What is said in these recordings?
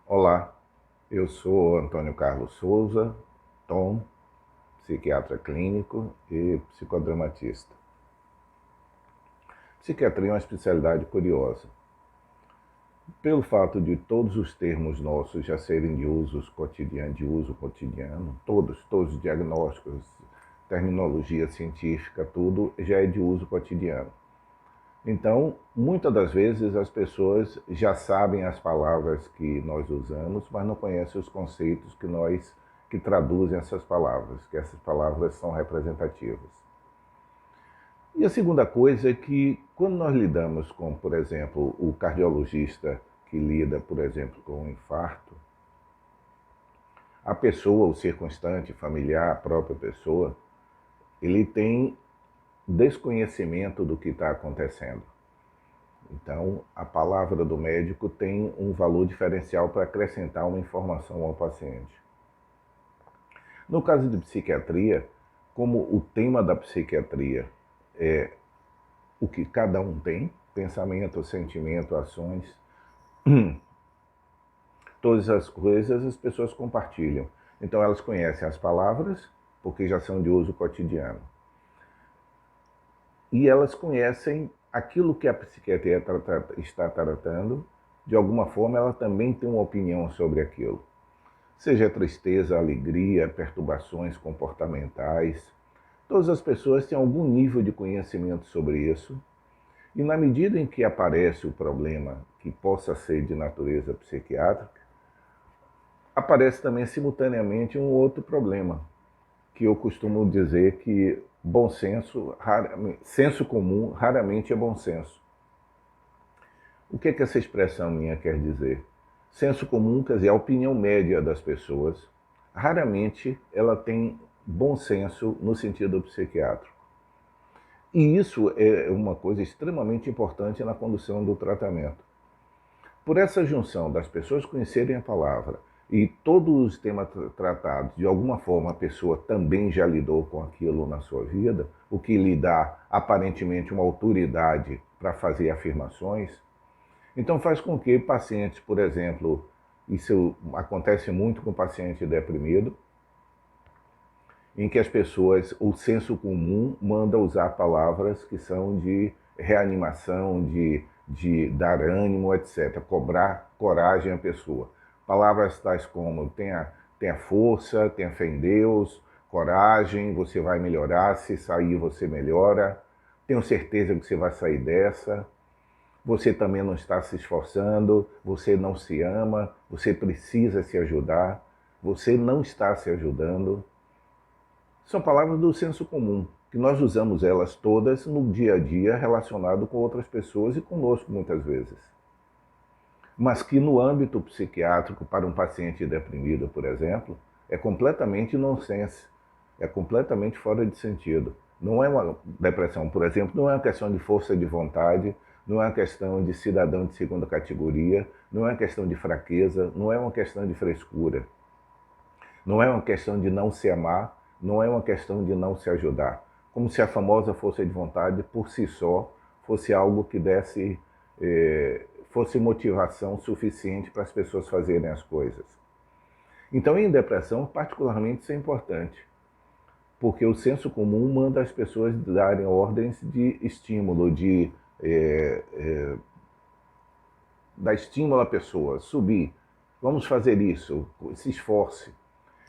Olá, eu sou Antônio Carlos Souza, Tom, psiquiatra clínico e psicodramatista. Psiquiatria é uma especialidade curiosa. Pelo fato de todos os termos nossos já serem de uso cotidiano, todos os diagnósticos, terminologia científica, tudo já é de uso cotidiano. Então, muitas das vezes as pessoas já sabem as palavras que nós usamos, mas não conhecem os conceitos que traduzem essas palavras, que essas palavras são representativas. E a segunda coisa é que quando nós lidamos com, por exemplo, o cardiologista que lida, por exemplo, com um infarto, a pessoa, o circunstante familiar, a própria pessoa, ele tem desconhecimento do que está acontecendo. Então, a palavra do médico tem um valor diferencial para acrescentar uma informação ao paciente. No caso de psiquiatria, como o tema da psiquiatria é o que cada um tem, pensamento, sentimento, ações, todas as coisas as pessoas compartilham. Então, elas conhecem as palavras, porque já são de uso cotidiano. E elas conhecem aquilo que a psiquiatria está tratando, de alguma forma ela também tem uma opinião sobre aquilo. Seja tristeza, alegria, perturbações comportamentais, todas as pessoas têm algum nível de conhecimento sobre isso, e na medida em que aparece o problema que possa ser de natureza psiquiátrica, aparece também simultaneamente um outro problema, que eu costumo dizer que bom senso, senso comum, raramente é bom senso. O que essa expressão minha quer dizer? Senso comum quer dizer a opinião média das pessoas. Raramente ela tem bom senso no sentido psiquiátrico. E isso é uma coisa extremamente importante na condução do tratamento. Por essa junção das pessoas conhecerem a palavra e todos os temas tratados, de alguma forma a pessoa também já lidou com aquilo na sua vida, o que lhe dá aparentemente uma autoridade para fazer afirmações, então faz com que pacientes, por exemplo, isso acontece muito com paciente deprimido, em que as pessoas, o senso comum manda usar palavras que são de reanimação, de dar ânimo, etc. Cobrar coragem à pessoa. Palavras tais como tenha força, tenha fé em Deus, coragem, você vai melhorar, se sair você melhora, tenho certeza que você vai sair dessa, você também não está se esforçando, você não se ama, você precisa se ajudar, você não está se ajudando. São palavras do senso comum, que nós usamos elas todas no dia a dia relacionado com outras pessoas e conosco muitas vezes. Mas que no âmbito psiquiátrico, para um paciente deprimido, por exemplo, é completamente nonsense, é completamente fora de sentido. Não é uma depressão, por exemplo, não é uma questão de força de vontade, não é uma questão de cidadão de segunda categoria, não é uma questão de fraqueza, não é uma questão de frescura. Não é uma questão de não se amar, não é uma questão de não se ajudar. Como se a famosa força de vontade, por si só, fosse algo que desse, fosse motivação suficiente para as pessoas fazerem as coisas. Então, em depressão, particularmente, isso é importante, porque o senso comum manda as pessoas darem ordens de estímulo, dar estímulo à pessoa, subir, vamos fazer isso, se esforce.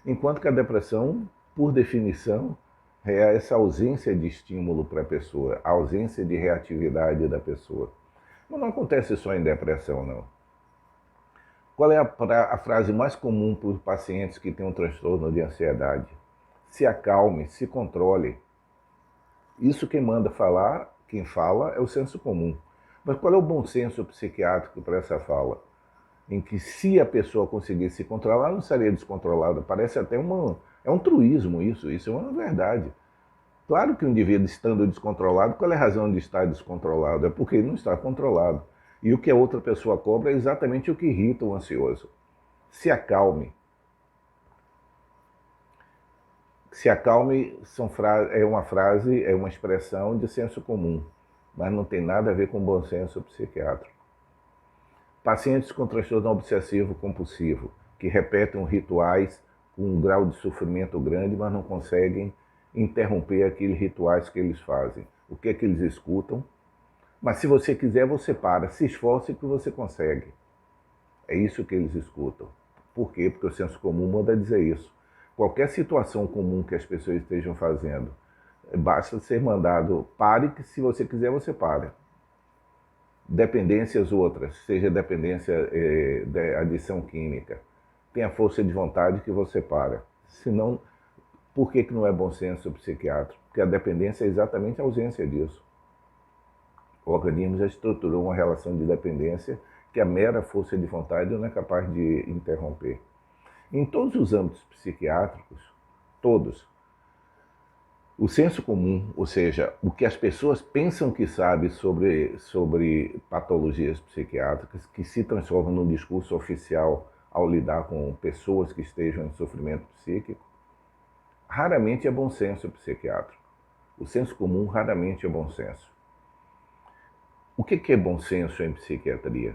Enquanto que a depressão, por definição, é essa ausência de estímulo para a pessoa, a ausência de reatividade da pessoa. Mas não acontece só em depressão, não. Qual é a frase mais comum para os pacientes que têm um transtorno de ansiedade? Se acalme, se controle. Isso quem manda falar, quem fala, é o senso comum. Mas qual é o bom senso psiquiátrico para essa fala? Em que se a pessoa conseguir se controlar, não seria descontrolada. Parece até é um truísmo isso é uma verdade. Claro que o indivíduo estando descontrolado, qual é a razão de estar descontrolado? É porque ele não está controlado. E o que a outra pessoa cobra é exatamente o que irrita o ansioso. Se acalme. Se acalme é uma frase, é uma expressão de senso comum, mas não tem nada a ver com bom senso psiquiátrico. Pacientes com transtorno obsessivo compulsivo, que repetem rituais com um grau de sofrimento grande, mas não conseguem interromper aqueles rituais que eles fazem. O que é que eles escutam? Mas se você quiser, você para. Se esforce que você consegue. É isso que eles escutam. Por quê? Porque o senso comum manda dizer isso. Qualquer situação comum que as pessoas estejam fazendo, basta ser mandado, pare, que se você quiser, você para. Dependências outras, seja dependência de adição química, tenha força de vontade que você para. Senão, por que não é bom senso psiquiátrico? Porque a dependência é exatamente a ausência disso. O organismo já estruturou uma relação de dependência que a mera força de vontade não é capaz de interromper. Em todos os âmbitos psiquiátricos, todos, o senso comum, ou seja, o que as pessoas pensam que sabem sobre patologias psiquiátricas, que se transformam num discurso oficial ao lidar com pessoas que estejam em sofrimento psíquico, raramente é bom senso psiquiátrico. O senso comum raramente é bom senso. O que é bom senso em psiquiatria?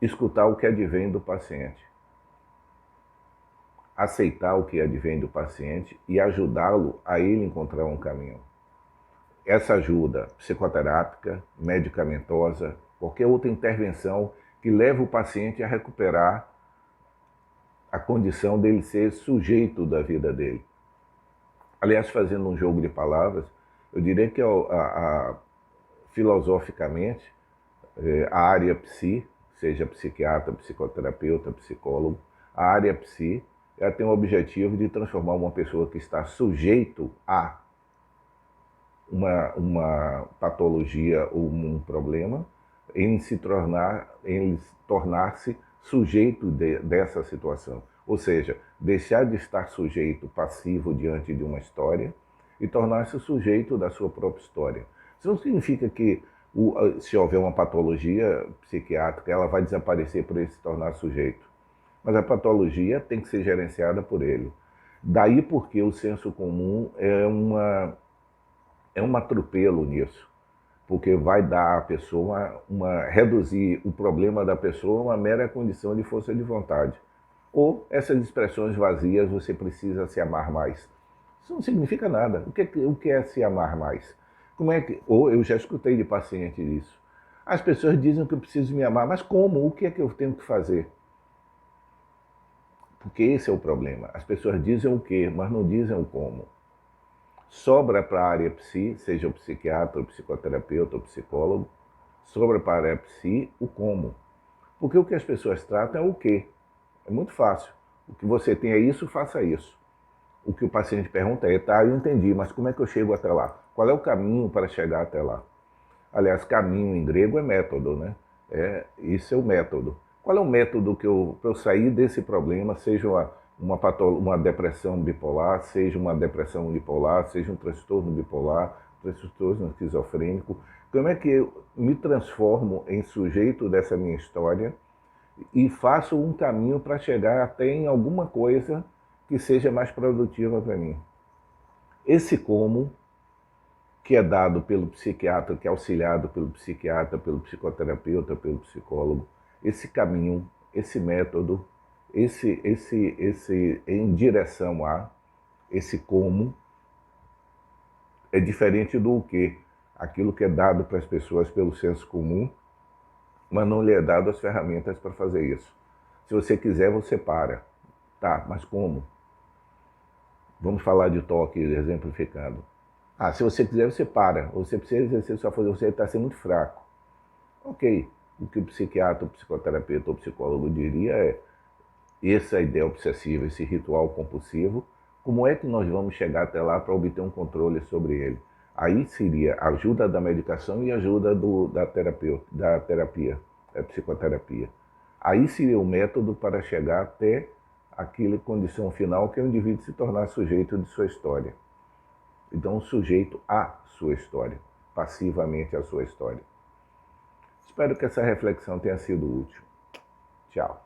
Escutar o que advém do paciente. Aceitar o que advém do paciente e ajudá-lo a ele encontrar um caminho. Essa ajuda psicoterápica, medicamentosa, qualquer outra intervenção que leve o paciente a recuperar a condição dele ser sujeito da vida dele. Aliás, fazendo um jogo de palavras, eu diria que filosoficamente, a área psi, seja psiquiatra, psicoterapeuta, psicólogo, a área psi, ela tem o objetivo de transformar uma pessoa que está sujeito a uma patologia ou um problema em tornar-se sujeito dessa situação. Ou seja, deixar de estar sujeito passivo diante de uma história e tornar-se sujeito da sua própria história. Isso não significa que se houver uma patologia psiquiátrica, ela vai desaparecer por ele se tornar sujeito. Mas a patologia tem que ser gerenciada por ele. Daí porque o senso comum é um atropelo nisso, porque vai dar à pessoa reduzir o problema da pessoa a uma mera condição de força de vontade. Ou essas expressões vazias, você precisa se amar mais. Isso não significa nada. O que é se amar mais? Ou eu já escutei de paciente isso. As pessoas dizem que eu preciso me amar, mas como? O que é que eu tenho que fazer? Porque esse é o problema. As pessoas dizem o quê, mas não dizem o como. Sobra para a área psi, seja o psiquiatra, o psicoterapeuta, o psicólogo, sobra para a área psi o como. Porque o que as pessoas tratam é o quê. É muito fácil. O que você tem é isso, faça isso. O que o paciente pergunta é, tá, eu entendi, mas como é que eu chego até lá? Qual é o caminho para chegar até lá? Aliás, caminho em grego é método, né? Isso é o método. Qual é o método para eu sair desse problema, seja uma depressão bipolar, seja uma depressão unipolar, seja um transtorno bipolar, transtorno esquizofrênico? Como é que eu me transformo em sujeito dessa minha história e faço um caminho para chegar até em alguma coisa que seja mais produtiva para mim? Esse como, que é dado pelo psiquiatra, que é auxiliado pelo psiquiatra, pelo psicoterapeuta, pelo psicólogo, esse caminho, esse método, esse em direção a, esse como, é diferente do que? Aquilo que é dado para as pessoas pelo senso comum, mas não lhe é dado as ferramentas para fazer isso. Se você quiser, você para. Tá, mas como? Vamos falar de toque, exemplificando. Se você quiser, você para. Você precisa exercer sua força, você está sendo muito fraco. Ok. O que o psiquiatra, o psicoterapeuta ou o psicólogo diria é essa ideia obsessiva, esse ritual compulsivo, como é que nós vamos chegar até lá para obter um controle sobre ele? Aí seria a ajuda da medicação e a ajuda da terapia, psicoterapia. Aí seria o método para chegar até aquela condição final que é o indivíduo se tornar sujeito de sua história. Então, sujeito à sua história, passivamente à sua história. Espero que essa reflexão tenha sido útil. Tchau.